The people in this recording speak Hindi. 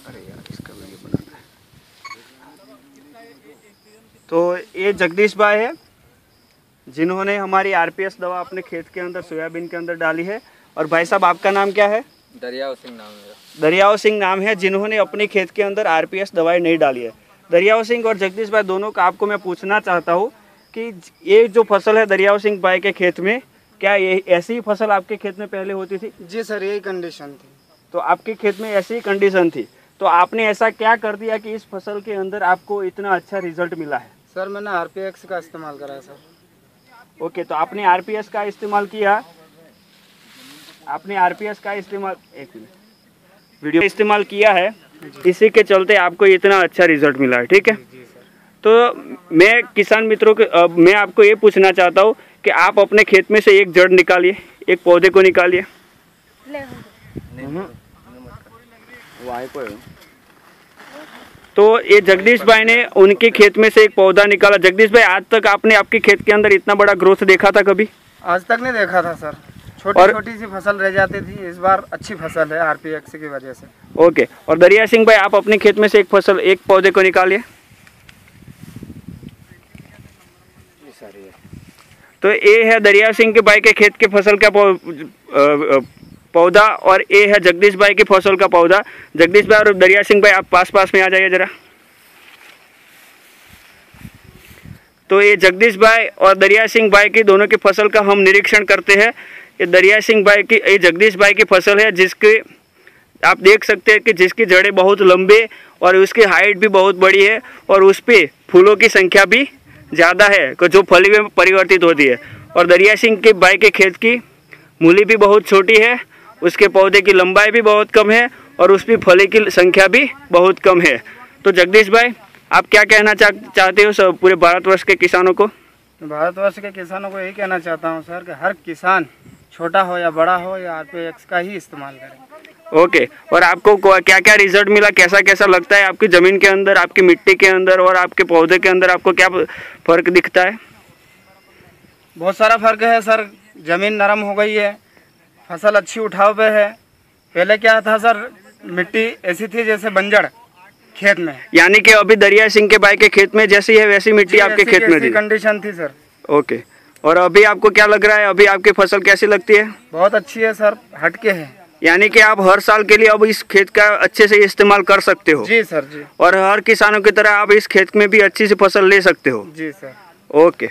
अरे यार इसका वीडियो बनाना है। तो ये जगदीश भाई है जिन्होंने हमारी आरपीएस दवा अपने खेत के अंदर सोयाबीन के अंदर डाली है। और भाई साहब आपका नाम क्या है? दरियाव सिंह नाम है मेरा। दरियाव सिंह नाम है, जिन्होंने अपने खेत के अंदर आरपीएस दवाई नहीं डाली है। दरियाव सिंह और जगदीश भाई दोनों का आपको मैं पूछना चाहता हूँ कि ये जो फसल है दरियाव सिंह भाई के खेत में, क्या ये ऐसी ही फसल आपके खेत में पहले होती थी? जी सर, यही कंडीशन थी। तो आपके खेत में ऐसी ही कंडीशन थी, तो आपने ऐसा क्या कर दिया कि इस फसल के अंदर आपको इतना अच्छा रिजल्ट मिला है? सर मैंने आरपीएक्स का इस्तेमाल करा है सर। ओके, तो आपने आरपीएस का इस्तेमाल किया, आपने आरपीएस का इस्तेमाल, एक मिनट, वीडियो इस्तेमाल किया है, इसी के चलते आपको इतना अच्छा रिजल्ट मिला है। ठीक है, तो मैं किसान मित्रों के मैं आपको ये पूछना चाहता हूँ कि आप अपने खेत में से एक जड़ निकालिए, एक पौधे को निकालिए। तो ये जगदीश भाई ने उनके खेत में से एक पौधा निकाला। जगदीश भाई, आज तक आपने आपके खेत के अंदर इतना बड़ा ग्रोथ देखा था कभी? आज तक नहीं देखा था सर, छोटी छोटी सी फसल रह जाती थी। इस बार अच्छी फसल है आरपीएक्स की वजह से। ओके, और दरिया सिंह भाई आप अपने खेत में से एक पौधे को निकालिए। तो ये है दरिया सिंह के भाई के खेत के फसल का पौधा और ये है जगदीश भाई की फसल का पौधा। जगदीश भाई और दरिया सिंह भाई आप पास में आ जाइए जरा। तो ये जगदीश भाई और दरिया सिंह भाई की दोनों की फसल का हम निरीक्षण करते हैं। ये दरिया सिंह भाई की, ये जगदीश भाई की फसल है जिसके आप देख सकते हैं कि जिसकी जड़ें बहुत लंबे और उसकी हाइट भी बहुत बड़ी है और उस पर फूलों की संख्या भी ज़्यादा है जो फली में परिवर्तित होती है। और दरिया सिंह के भाई के खेत की मूली भी बहुत छोटी है, उसके पौधे की लंबाई भी बहुत कम है और उस पर फली की संख्या भी बहुत कम है। तो जगदीश भाई आप क्या कहना चाहते हो सब पूरे भारतवर्ष के किसानों को? भारतवर्ष के किसानों को यही कहना चाहता हूँ सर कि हर किसान छोटा हो या बड़ा हो या आरपीएक्स का ही इस्तेमाल करें। ओके, और आपको क्या क्या रिजल्ट मिला, कैसा कैसा लगता है आपकी ज़मीन के अंदर, आपकी मिट्टी के अंदर और आपके पौधे के अंदर आपको क्या फ़र्क दिखता है? बहुत सारा फ़र्क है सर, ज़मीन नरम हो गई है, फसल अच्छी उठाव पे है। पहले क्या था सर, मिट्टी ऐसी थी जैसे बंजर खेत में। यानी कि अभी दरिया सिंह के भाई के खेत में जैसी है वैसी मिट्टी आपके खेत में थी? कंडीशन थी सर। ओके, और अभी आपको क्या लग रहा है, अभी आपकी फसल कैसी लगती है? बहुत अच्छी है सर, हटके है। यानी कि आप हर साल के लिए अब इस खेत का अच्छे से इस्तेमाल कर सकते हो? जी सर जी। और हर किसानों की तरह आप इस खेत में भी अच्छी सी फसल ले सकते हो? जी सर। ओके।